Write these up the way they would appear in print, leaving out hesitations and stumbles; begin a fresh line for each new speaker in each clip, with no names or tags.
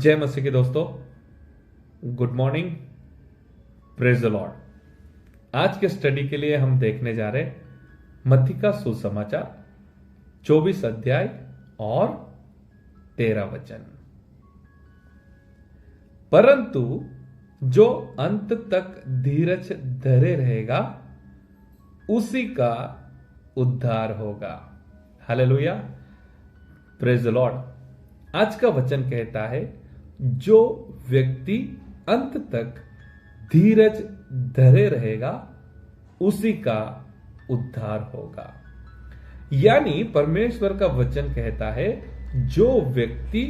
जय मसीह के दोस्तों, good morning, praise the Lord. आज के स्टडी के लिए हम देखने जा रहे मत्ती का सुसमाचार 24 अध्याय और 13 वचन। परंतु जो अंत तक धीरज धरे रहेगा उसी का उद्धार होगा। Hallelujah, praise the Lord. आज का वचन कहता है, जो व्यक्ति अंत तक धीरज धरे रहेगा उसी का उद्धार होगा। यानी परमेश्वर का वचन कहता है, जो व्यक्ति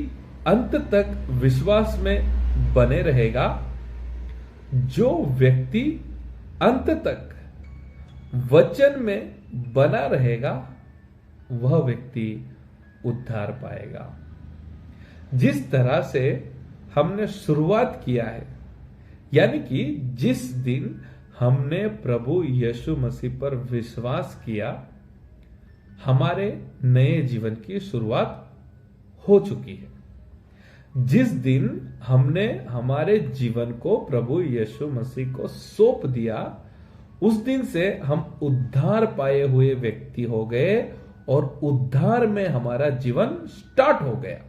अंत तक विश्वास में बने रहेगा, जो व्यक्ति अंत तक वचन में बना रहेगा, वह व्यक्ति उद्धार पाएगा। जिस तरह से हमने शुरुआत किया है, यानी कि जिस दिन हमने प्रभु यीशु मसीह पर विश्वास किया, हमारे नए जीवन की शुरुआत हो चुकी है। जिस दिन हमने हमारे जीवन को प्रभु यीशु मसीह को सौंप दिया, उस दिन से हम उद्धार पाए हुए व्यक्ति हो गए और उद्धार में हमारा जीवन स्टार्ट हो गया।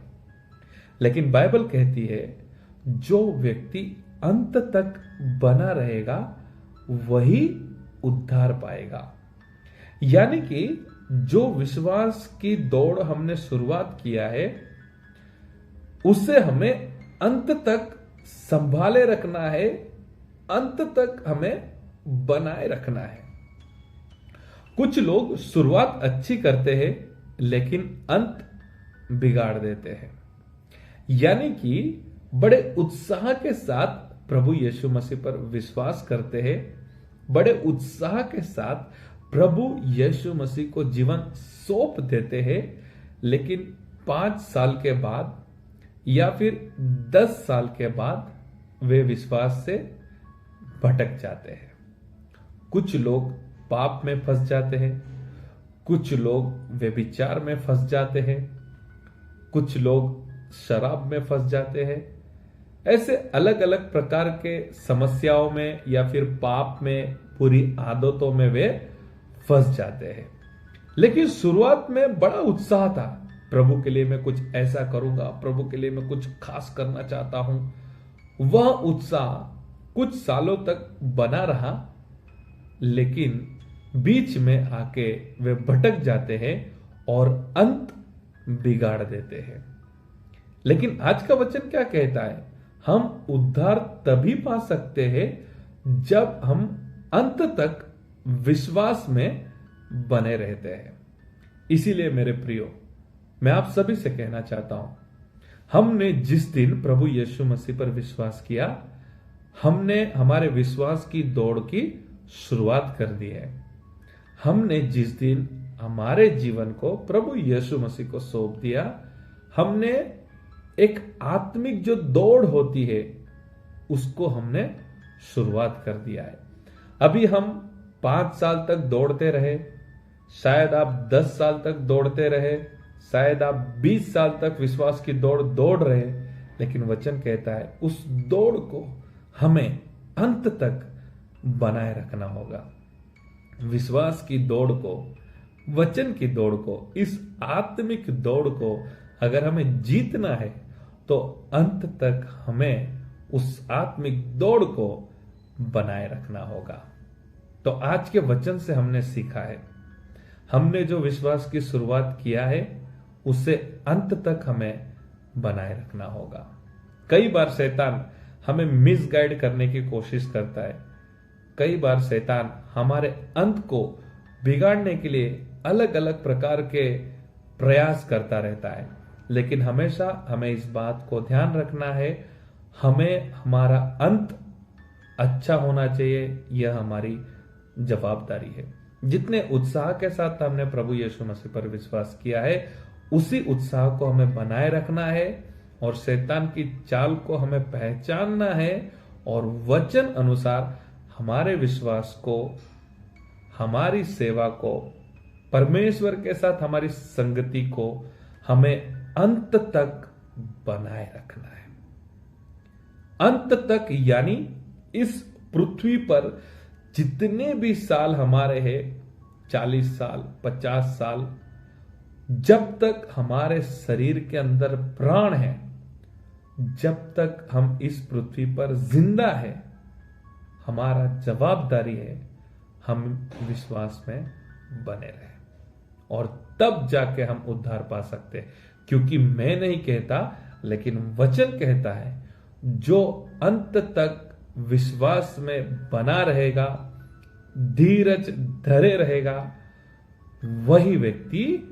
लेकिन बाइबल कहती है, जो व्यक्ति अंत तक बना रहेगा वही उद्धार पाएगा। यानी कि जो विश्वास की दौड़ हमने शुरुआत किया है, उसे हमें अंत तक संभाले रखना है, अंत तक हमें बनाए रखना है। कुछ लोग शुरुआत अच्छी करते हैं लेकिन अंत बिगाड़ देते हैं। यानी कि बड़े उत्साह के साथ प्रभु यीशु मसीह पर विश्वास करते हैं, बड़े उत्साह के साथ प्रभु यीशु मसीह को जीवन सौंप देते हैं, लेकिन 5 साल के बाद या फिर 10 साल के बाद वे विश्वास से भटक जाते हैं। कुछ लोग पाप में फंस जाते हैं, कुछ लोग व्यभिचार में फंस जाते हैं, कुछ लोग शराब में फंस जाते हैं। ऐसे अलग अलग प्रकार के समस्याओं में या फिर पाप में, बुरी आदतों में वे फंस जाते हैं। लेकिन शुरुआत में बड़ा उत्साह था, प्रभु के लिए मैं कुछ ऐसा करूंगा, प्रभु के लिए मैं कुछ खास करना चाहता हूं। वह उत्साह कुछ सालों तक बना रहा, लेकिन बीच में आके वे भटक जाते हैं और अंत बिगाड़ देते हैं। लेकिन आज का वचन क्या कहता है? हम उद्धार तभी पा सकते हैं जब हम अंत तक विश्वास में बने रहते हैं। इसीलिए मेरे प्रियो, मैं आप सभी से कहना चाहता हूं, हमने जिस दिन प्रभु यीशु मसीह पर विश्वास किया, हमने हमारे विश्वास की दौड़ की शुरुआत कर दी है। हमने जिस दिन हमारे जीवन को प्रभु यीशु मसीह को सौंप दिया, हमने एक आत्मिक जो दौड़ होती है उसको हमने शुरुआत कर दिया है। अभी हम 5 साल तक दौड़ते रहे, शायद आप 10 साल तक दौड़ते रहे, शायद आप 20 साल तक विश्वास की दौड़ रहे, लेकिन वचन कहता है उस दौड़ को हमें अंत तक बनाए रखना होगा। विश्वास की दौड़ को, वचन की दौड़ को, इस आत्मिक दौड़ को अगर हमें जीतना है तो अंत तक हमें उस आत्मिक दौड़ को बनाए रखना होगा। तो आज के वचन से हमने सीखा है, हमने जो विश्वास की शुरुआत किया है उसे अंत तक हमें बनाए रखना होगा। कई बार शैतान हमें मिसगाइड करने की कोशिश करता है, कई बार शैतान हमारे अंत को बिगाड़ने के लिए अलग अलग प्रकार के प्रयास करता रहता है। लेकिन हमेशा हमें इस बात को ध्यान रखना है, हमें हमारा अंत अच्छा होना चाहिए, यह हमारी जवाबदारी है। जितने उत्साह के साथ हमने प्रभु यीशु मसीह पर विश्वास किया है, उसी उत्साह को हमें बनाए रखना है और शैतान की चाल को हमें पहचानना है और वचन अनुसार हमारे विश्वास को, हमारी सेवा को, परमेश्वर के साथ हमारी संगति को हमें अंत तक बनाए रखना है। अंत तक, यानी इस पृथ्वी पर जितने भी साल हमारे हैं, 40 साल, 50 साल, जब तक हमारे शरीर के अंदर प्राण है, जब तक हम इस पृथ्वी पर जिंदा है, हमारा जवाबदारी है हम विश्वास में बने रहे, और तब जाके हम उद्धार पा सकते हैं। क्योंकि मैं नहीं कहता, लेकिन वचन कहता है, जो अंत तक विश्वास में बना रहेगा, धीरज धरे रहेगा, वही व्यक्ति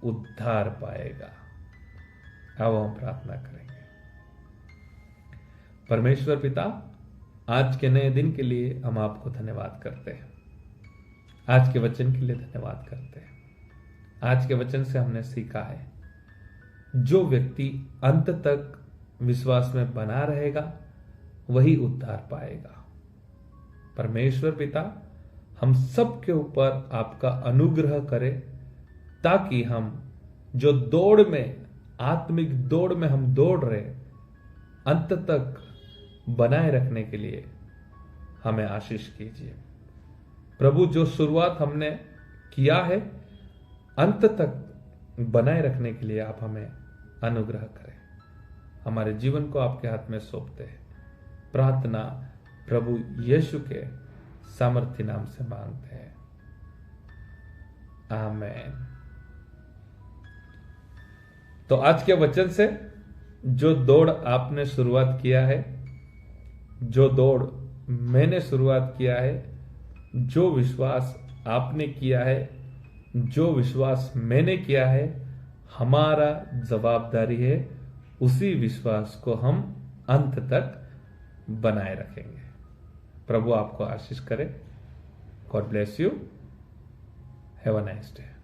उद्धार पाएगा। अब हम प्रार्थना करेंगे। परमेश्वर पिता, आज के नए दिन के लिए हम आपको धन्यवाद करते हैं। आज के वचन के लिए धन्यवाद करते हैं। आज के वचन से हमने सीखा है, जो व्यक्ति अंत तक विश्वास में बना रहेगा, वही उद्धार पाएगा। परमेश्वर पिता, हम सब के ऊपर आपका अनुग्रह करें, ताकि हम जो दौड़ में, आत्मिक दौड़ में हम दौड़ रहे, अंत तक बनाए रखने के लिए हमें आशीष कीजिए। प्रभु, जो शुरुआत हमने किया है, अंत तक बनाए रखने के लिए आप हमें अनुग्रह करें। हमारे जीवन को आपके हाथ में सौंपते हैं। प्रार्थना प्रभु यीशु के सामर्थ्य नाम से मांगते हैं, आमीन। तो आज के वचन से जो दौड़ आपने शुरुआत किया है, जो दौड़ मैंने शुरुआत किया है, जो विश्वास आपने किया है, जो विश्वास मैंने किया है, हमारा जवाबदारी है उसी विश्वास को हम अंत तक बनाए रखेंगे। प्रभु आपको आशीष करे। God bless you. Have a nice day.